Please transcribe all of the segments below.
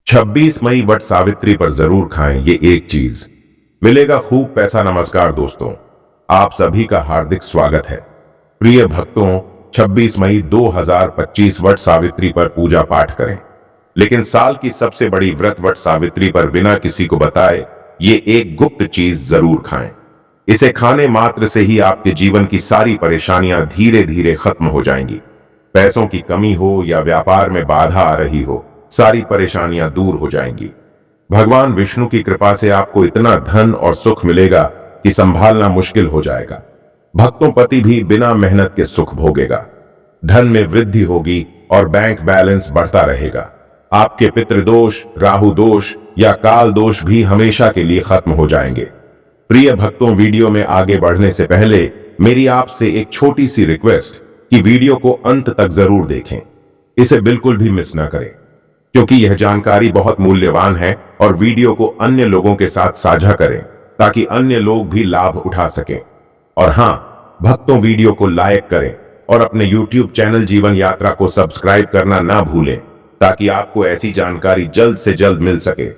26 मई वट सावित्री पर जरूर खाएं ये एक चीज, मिलेगा खूब पैसा। नमस्कार दोस्तों, आप सभी का हार्दिक स्वागत है। प्रिय भक्तों, 26 मई 2025 वट सावित्री पर पूजा पाठ करें, लेकिन साल की सबसे बड़ी व्रत वट सावित्री पर बिना किसी को बताए ये एक गुप्त चीज जरूर खाएं। इसे खाने मात्र से ही आपके जीवन की सारी परेशानियां धीरे धीरे खत्म हो जाएंगी। पैसों की कमी हो या व्यापार में बाधा आ रही हो, सारी परेशानियां दूर हो जाएंगी। भगवान विष्णु की कृपा से आपको इतना धन और सुख मिलेगा कि संभालना मुश्किल हो जाएगा। भक्तों, पति भी बिना मेहनत के सुख भोगेगा, धन में वृद्धि होगी और बैंक बैलेंस बढ़ता रहेगा। आपके पितृदोष, राहु दोष या काल दोष भी हमेशा के लिए खत्म हो जाएंगे। प्रिय भक्तों, वीडियो में आगे बढ़ने से पहले मेरी आपसे एक छोटी सी रिक्वेस्ट कि वीडियो को अंत तक जरूर देखें। इसे बिल्कुल भी मिस ना करें, क्योंकि यह जानकारी बहुत मूल्यवान है। और वीडियो को अन्य लोगों के साथ साझा करें ताकि अन्य लोग भी लाभ उठा सकें। और हां भक्तों, वीडियो को लाइक करें और अपने YouTube चैनल जीवन यात्रा को सब्सक्राइब करना ना भूलें ताकि आपको ऐसी जानकारी जल्द से जल्द मिल सके।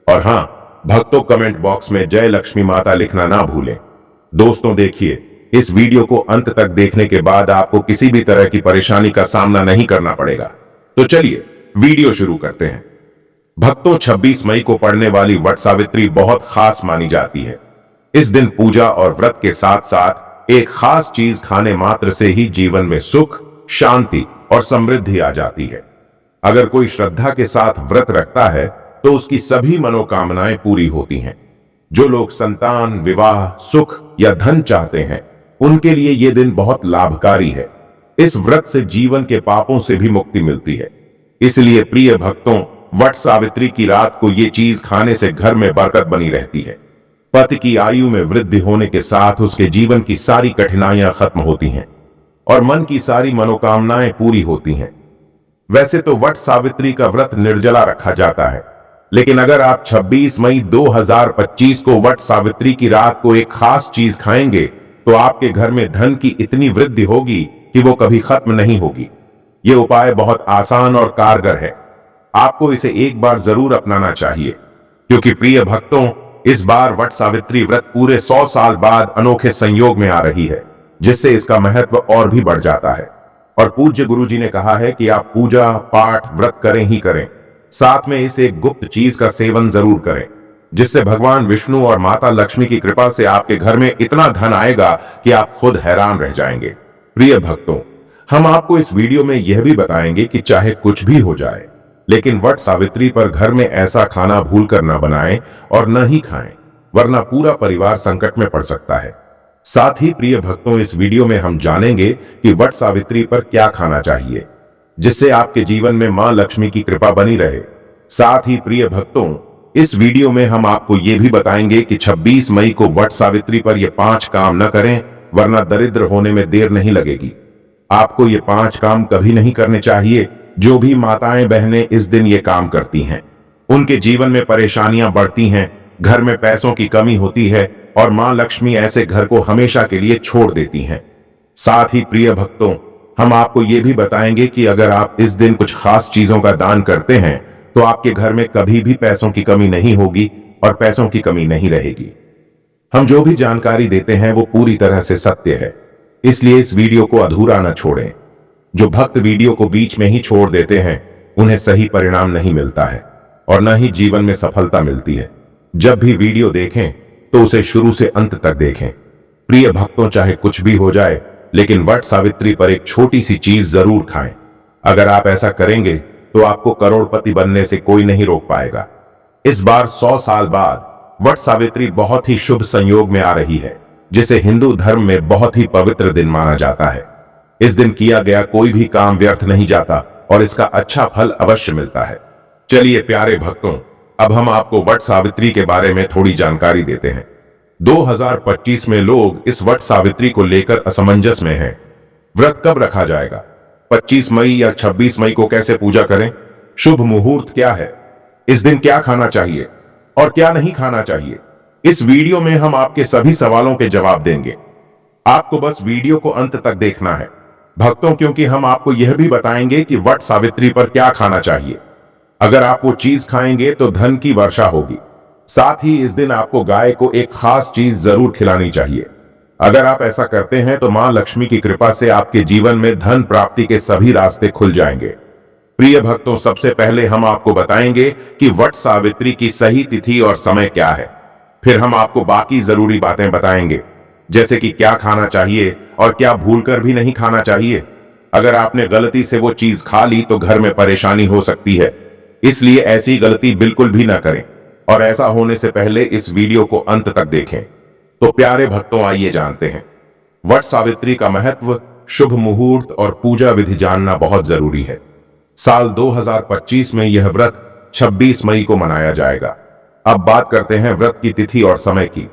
और हां भक्तों, कमेंट बॉक्स में जय लक्ष्मी माता लिखना ना भूलें। दोस्तों देखिए, इस वीडियो को अंत तक देखने के बाद आपको किसी भी तरह की परेशानी का सामना नहीं करना पड़ेगा। तो चलिए वीडियो शुरू करते हैं। भक्तों, 26 मई को पड़ने वाली वट सावित्री बहुत खास मानी जाती है। इस दिन पूजा और व्रत के साथ साथ एक खास चीज खाने मात्र से ही जीवन में सुख, शांति और समृद्धि आ जाती है। अगर कोई श्रद्धा के साथ व्रत रखता है तो उसकी सभी मनोकामनाएं पूरी होती हैं। जो लोग संतान, विवाह, सुख या धन चाहते हैं, उनके लिए यह दिन बहुत लाभकारी है। इस व्रत से जीवन के पापों से भी मुक्ति मिलती है। इसलिए प्रिय भक्तों, वट सावित्री की रात को ये चीज खाने से घर में बरकत बनी रहती है। पति की आयु में वृद्धि होने के साथ उसके जीवन की सारी कठिनाइयां खत्म होती हैं और मन की सारी मनोकामनाएं पूरी होती हैं। वैसे तो वट सावित्री का व्रत निर्जला रखा जाता है, लेकिन अगर आप 26 मई 2025 को वट सावित्री की रात को एक खास चीज खाएंगे तो आपके घर में धन की इतनी वृद्धि होगी कि वो कभी खत्म नहीं होगी। ये उपाय बहुत आसान और कारगर है। आपको इसे एक बार जरूर अपनाना चाहिए, क्योंकि प्रिय भक्तों, इस बार वट सावित्री व्रत पूरे 100 साल बाद अनोखे संयोग में आ रही है, जिससे इसका महत्व और भी बढ़ जाता है। और पूज्य गुरु जी ने कहा है कि आप पूजा पाठ व्रत करें ही करें, साथ में इस एक गुप्त चीज का सेवन जरूर करें, जिससे भगवान विष्णु और माता लक्ष्मी की कृपा से आपके घर में इतना धन आएगा कि आप खुद हैरान रह जाएंगे। प्रिय भक्तों, हम आपको इस वीडियो में यह भी बताएंगे कि चाहे कुछ भी हो जाए, लेकिन वट सावित्री पर घर में ऐसा खाना भूलकर न बनाएं और न ही खाएं, वरना पूरा परिवार संकट में पड़ सकता है। साथ ही प्रिय भक्तों, इस वीडियो में हम जानेंगे कि वट सावित्री पर क्या खाना चाहिए जिससे आपके जीवन में मां लक्ष्मी की कृपा बनी रहे। साथ ही प्रिय भक्तों, इस वीडियो में हम आपको यह भी बताएंगे कि 26 मई को वट सावित्री पर ये 5 काम न करें, वरना दरिद्र होने में देर नहीं लगेगी। आपको ये 5 काम कभी नहीं करने चाहिए। जो भी माताएं बहनें इस दिन ये काम करती हैं, उनके जीवन में परेशानियां बढ़ती हैं, घर में पैसों की कमी होती है और मां लक्ष्मी ऐसे घर को हमेशा के लिए छोड़ देती हैं। साथ ही प्रिय भक्तों, हम आपको ये भी बताएंगे कि अगर आप इस दिन कुछ खास चीजों का दान करते हैं तो आपके घर में कभी भी पैसों की कमी नहीं होगी और पैसों की कमी नहीं रहेगी। हम जो भी जानकारी देते हैं वो पूरी तरह से सत्य है, इसलिए इस वीडियो को अधूरा न छोड़ें। जो भक्त वीडियो को बीच में ही छोड़ देते हैं, उन्हें सही परिणाम नहीं मिलता है और न ही जीवन में सफलता मिलती है। जब भी वीडियो देखें तो उसे शुरू से अंत तक देखें। प्रिय भक्तों, चाहे कुछ भी हो जाए, लेकिन वट सावित्री पर एक छोटी सी चीज जरूर खाएं। अगर आप ऐसा करेंगे तो आपको करोड़पति बनने से कोई नहीं रोक पाएगा। इस बार 100 साल बाद वट सावित्री बहुत ही शुभ संयोग में आ रही है, जिसे हिंदू धर्म में बहुत ही पवित्र दिन माना जाता है। इस दिन किया गया कोई भी काम व्यर्थ नहीं जाता और इसका अच्छा फल अवश्य मिलता है। चलिए प्यारे भक्तों, अब हम आपको वट सावित्री के बारे में थोड़ी जानकारी देते हैं। 2025 में लोग इस वट सावित्री को लेकर असमंजस में हैं। व्रत कब रखा जाएगा? 25 मई या 26 मई को कैसे पूजा करें? शुभ मुहूर्त क्या है? इस दिन क्या खाना चाहिए और क्या नहीं खाना चाहिए? इस वीडियो में हम आपके सभी सवालों के जवाब देंगे। आपको बस वीडियो को अंत तक देखना है भक्तों, क्योंकि हम आपको यह भी बताएंगे कि वट सावित्री पर क्या खाना चाहिए अगर आप वो चीज खाएंगे तो धन की वर्षा होगी। साथ ही इस दिन आपको गाय को एक खास चीज जरूर खिलानी चाहिए। अगर आप ऐसा करते हैं तो मां लक्ष्मी की कृपा से आपके जीवन में धन प्राप्ति के सभी रास्ते खुल जाएंगे। प्रिय भक्तों, सबसे पहले हम आपको बताएंगे कि वट सावित्री की सही तिथि और समय क्या है। फिर हम आपको बाकी जरूरी बातें बताएंगे, जैसे कि क्या खाना चाहिए और क्या भूलकर भी नहीं खाना चाहिए। अगर आपने गलती से वो चीज खा ली तो घर में परेशानी हो सकती है, इसलिए ऐसी गलती बिल्कुल भी ना करें। और ऐसा होने से पहले इस वीडियो को अंत तक देखें। तो प्यारे भक्तों, आइए जानते हैं वट सावित्री का महत्व, शुभ मुहूर्त और पूजा विधि जानना बहुत जरूरी है। साल 2025 में यह व्रत 26 मई को मनाया जाएगा। अब बात करते हैं व्रत की तिथि और समय की।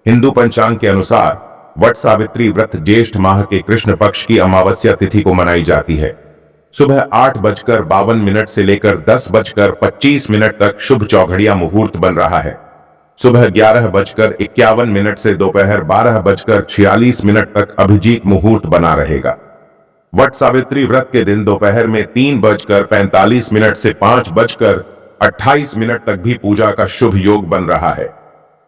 हिंदू पंचांग के अनुसार वट सावित्री व्रत ज्येष्ठ माह के कृष्ण पक्ष की अमावस्या तिथि को मनाई जाती है। सुबह 8:52 से लेकर 10:25 तक शुभ चौघड़िया मुहूर्त बन रहा है। सुबह 11:51 से दोपहर 12:46 तक अभिजीत मुहूर्त बना रहेगा। वट सावित्री व्रत के दिन दोपहर में 3:45 से 5:28 तक भी पूजा का शुभ योग बन रहा है।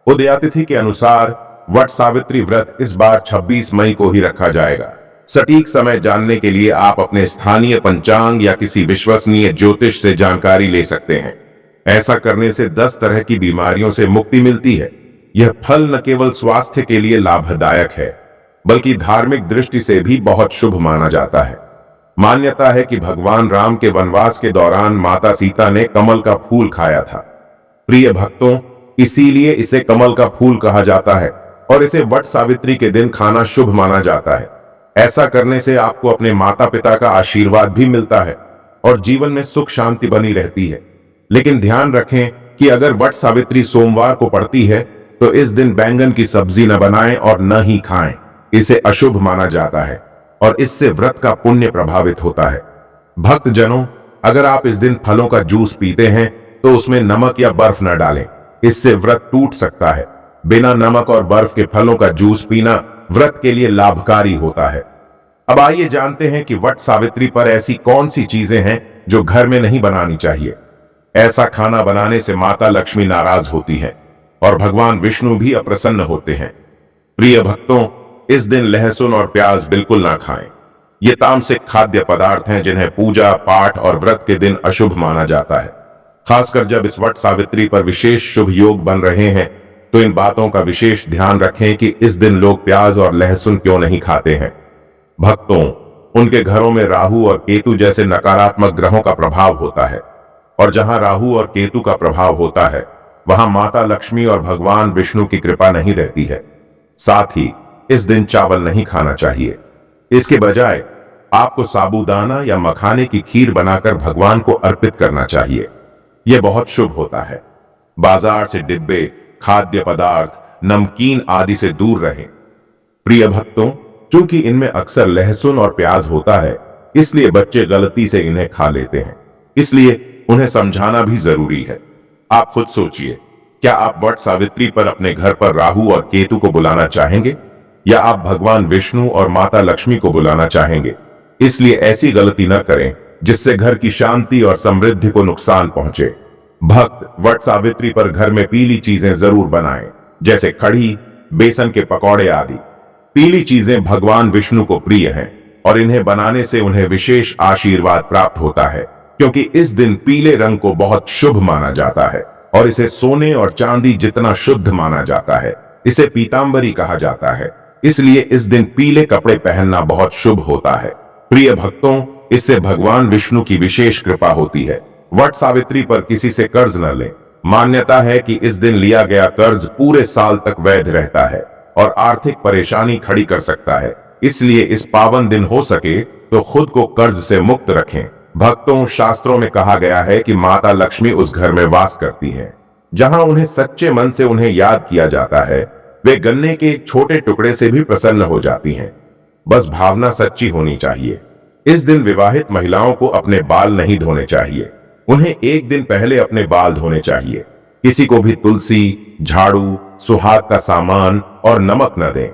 उदयातिथि के अनुसार वट सावित्री व्रत इस बार 26 मई को ही रखा जाएगा। सटीक समय जानने के लिए आप अपने स्थानीय पंचांग या किसी विश्वसनीय ज्योतिष से जानकारी ले सकते हैं। ऐसा करने से 10 तरह की बीमारियों से मुक्ति मिलती है। यह फल न केवल स्वास्थ्य के लिए लाभदायक है, बल्कि धार्मिक दृष्टि से भी बहुत शुभ माना जाता है। मान्यता है कि भगवान राम के वनवास के दौरान माता सीता ने कमल का फूल खाया था। प्रिय भक्तों, इसीलिए इसे कमल का फूल कहा जाता है और इसे वट सावित्री के दिन खाना शुभ माना जाता है। ऐसा करने से आपको अपने माता पिता का आशीर्वाद भी मिलता है और जीवन में सुख शांति बनी रहती है। लेकिन ध्यान रखें कि अगर वट सावित्री सोमवार को पड़ती है तो इस दिन बैंगन की सब्जी न बनाएं और न ही खाएं। इसे अशुभ माना जाता है और इससे व्रत का पुण्य प्रभावित होता है। भक्तजनों, अगर आप इस दिन फलों का जूस पीते हैं तो उसमें नमक या बर्फ न डालें, इससे व्रत टूट सकता है। बिना नमक और बर्फ के फलों का जूस पीना व्रत के लिए लाभकारी होता है। अब आइए जानते हैं कि वट सावित्री पर ऐसी कौन सी चीजें हैं जो घर में नहीं बनानी चाहिए। ऐसा खाना बनाने से माता लक्ष्मी नाराज होती है और भगवान विष्णु भी अप्रसन्न होते हैं। प्रिय भक्तों, इस दिन लहसुन और प्याज बिल्कुल ना खाएं। ये तामसिक खाद्य पदार्थ हैं जिन्हें पूजा पाठ और व्रत के दिन अशुभ माना जाता है। खासकर जब इस वट सावित्री पर विशेष शुभ योग बन रहे हैं तो इन बातों का विशेष ध्यान रखें कि इस दिन लोग प्याज और लहसुन क्यों नहीं खाते हैं। भक्तों, उनके घरों में राहु और केतु जैसे नकारात्मक ग्रहों का प्रभाव होता है और जहां राहु और केतु का प्रभाव होता है वहां माता लक्ष्मी और भगवान विष्णु की कृपा नहीं रहती है। साथ ही इस दिन चावल नहीं खाना चाहिए। इसके बजाय आपको साबूदाना या मखाने की खीर बनाकर भगवान को अर्पित करना चाहिए। यह बहुत शुभ होता है। बाजार से डिब्बे, खाद्य पदार्थ, नमकीन आदि से दूर रहें। प्रिय भक्तों, चूंकि इनमें अक्सर लहसुन और प्याज होता है, इसलिए बच्चे गलती से इन्हें खा लेते हैं। इसलिए उन्हें समझाना भी जरूरी है। आप खुद सोचिए, क्या आप वट सावित्री पर अपने घर पर राहु और केतु को बुलाना चाहेंगे या आप भगवान विष्णु और माता लक्ष्मी को बुलाना चाहेंगे? इसलिए ऐसी गलती न करें जिससे घर की शांति और समृद्धि को नुकसान पहुंचे। भक्त वट सावित्री पर घर में पीली चीजें जरूर बनाएं, जैसे कढ़ी, बेसन के पकौड़े आदि। पीली चीजें भगवान विष्णु को प्रिय हैं और इन्हें बनाने से उन्हें विशेष आशीर्वाद प्राप्त होता है, क्योंकि इस दिन पीले रंग को बहुत शुभ माना जाता है और इसे सोने और चांदी जितना शुद्ध माना जाता है। इसे पीतांबरी कहा जाता है, इसलिए इस दिन पीले कपड़े पहनना बहुत शुभ होता है। प्रिय भक्तों, इससे भगवान विष्णु की विशेष कृपा होती है। वट सावित्री पर किसी से कर्ज न लें। मान्यता है कि इस दिन लिया गया कर्ज पूरे साल तक वैध रहता है और आर्थिक परेशानी खड़ी कर सकता है। इसलिए इस पावन दिन हो सके तो खुद को कर्ज से मुक्त रखें। भक्तों, शास्त्रों में कहा गया है कि माता लक्ष्मी उस घर में वास करती है जहां उन्हें सच्चे मन से उन्हें याद किया जाता है। वे गन्ने के एक छोटे टुकड़े से भी प्रसन्न हो जाती हैं। बस भावना सच्ची होनी चाहिए। इस दिन विवाहित महिलाओं को अपने बाल नहीं धोने चाहिए। उन्हें एक दिन पहले अपने बाल धोने चाहिए। किसी को भी तुलसी, झाड़ू, सुहाग का सामान और नमक न दें,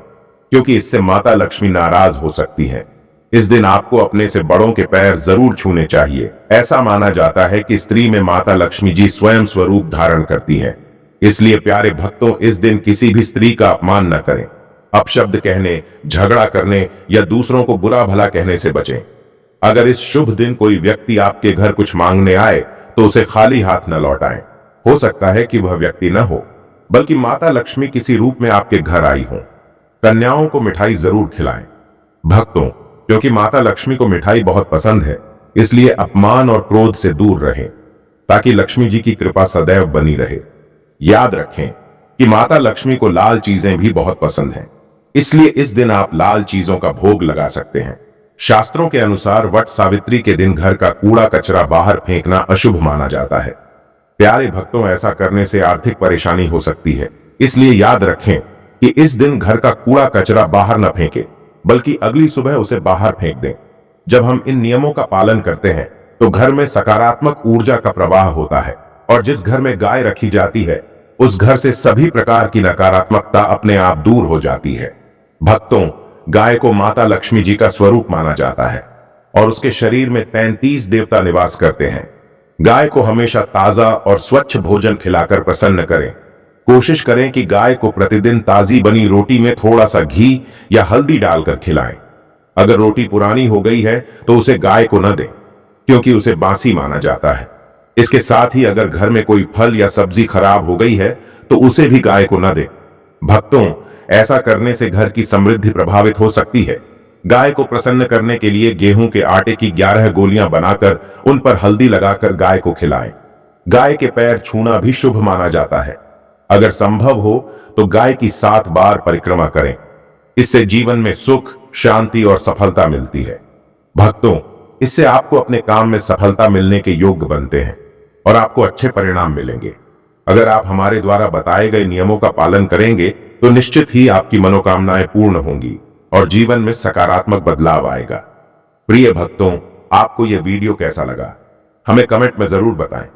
क्योंकि इससे माता लक्ष्मी नाराज हो सकती है। इस दिन आपको अपने से बड़ों के पैर जरूर छूने चाहिए। ऐसा माना जाता है कि स्त्री में माता लक्ष्मी जी स्वयं स्वरूप धारण करती है। इसलिए प्यारे भक्तों, इस दिन किसी भी स्त्री का अपमान न करें। अपशब्द कहने, झगड़ा करने या दूसरों को बुरा भला कहने से बचें। अगर इस शुभ दिन कोई व्यक्ति आपके घर कुछ मांगने आए तो उसे खाली हाथ न लौटाएं। हो सकता है कि वह व्यक्ति न हो, बल्कि माता लक्ष्मी किसी रूप में आपके घर आई हो। कन्याओं को मिठाई जरूर खिलाएं। भक्तों, क्योंकि माता लक्ष्मी को मिठाई बहुत पसंद है, इसलिए अपमान और क्रोध से दूर रहें, ताकि लक्ष्मी जी की कृपा सदैव बनी रहे। याद रखें कि माता लक्ष्मी को लाल चीजें भी बहुत पसंद हैं, इसलिए इस दिन आप लाल चीजों का भोग लगा सकते हैं। शास्त्रों के अनुसार वट सावित्री के दिन घर का कूड़ा कचरा बाहर फेंकना अशुभ माना जाता है। प्यारे भक्तों, ऐसा करने से आर्थिक परेशानी हो सकती है, इसलिए याद रखें कि इस दिन घर का कूड़ा कचरा बाहर न फेंकें, बल्कि अगली सुबह उसे बाहर फेंक दें। जब हम इन नियमों का पालन करते हैं तो घर में सकारात्मक ऊर्जा का प्रवाह होता है, और जिस घर में गाय रखी जाती है उस घर से सभी प्रकार की नकारात्मकता अपने आप दूर हो जाती है। भक्तों, गाय को माता लक्ष्मी जी का स्वरूप माना जाता है और उसके शरीर में 33 देवता निवास करते हैं। गाय को हमेशा ताजा और स्वच्छ भोजन खिलाकर प्रसन्न करें। कोशिश करें कि गाय को प्रतिदिन ताजी बनी रोटी में थोड़ा सा घी या हल्दी डालकर खिलाएं। अगर रोटी पुरानी हो गई है तो उसे गाय को न दें, क्योंकि उसे बासी माना जाता है। इसके साथ ही अगर घर में कोई फल या सब्जी खराब हो गई है तो उसे भी गाय को न दें। भक्तों, ऐसा करने से घर की समृद्धि प्रभावित हो सकती है। गाय को प्रसन्न करने के लिए गेहूं के आटे की 11 गोलियां बनाकर उन पर हल्दी लगाकर गाय को खिलाएं। गाय के पैर छूना भी शुभ माना जाता है। अगर संभव हो तो गाय की 7 बार परिक्रमा करें। इससे जीवन में सुख, शांति और सफलता मिलती है। भक्तों, इससे आपको अपने काम में सफलता मिलने के योग्य बनते हैं और आपको अच्छे परिणाम मिलेंगे। अगर आप हमारे द्वारा बताए गए नियमों का पालन करेंगे तो निश्चित ही आपकी मनोकामनाएं पूर्ण होंगी और जीवन में सकारात्मक बदलाव आएगा। प्रिय भक्तों, आपको यह वीडियो कैसा लगा, हमें कमेंट में जरूर बताएं।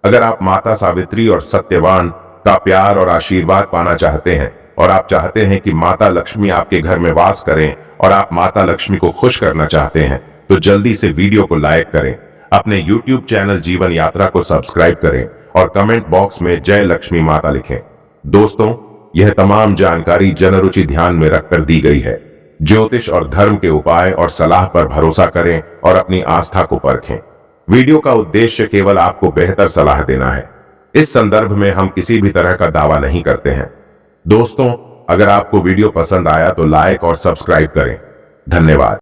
अगर आप माता सावित्री और सत्यवान का प्यार और आशीर्वाद पाना चाहते हैं और आप चाहते हैं कि माता लक्ष्मी आपके घर में वास करें और आप माता लक्ष्मी को खुश करना चाहते हैं, तो जल्दी से वीडियो को लाइक करें, अपने YouTube चैनल जीवन यात्रा को सब्सक्राइब करें और कमेंट बॉक्स में जय लक्ष्मी माता लिखें। दोस्तों, यह तमाम जानकारी जनरुचि ध्यान में रखकर दी गई है। ज्योतिष और धर्म के उपाय और सलाह पर भरोसा करें और अपनी आस्था को परखें। वीडियो का उद्देश्य केवल आपको बेहतर सलाह देना है। इस संदर्भ में हम किसी भी तरह का दावा नहीं करते हैं। दोस्तों, अगर आपको वीडियो पसंद आया तो लाइक और सब्सक्राइब करें। धन्यवाद।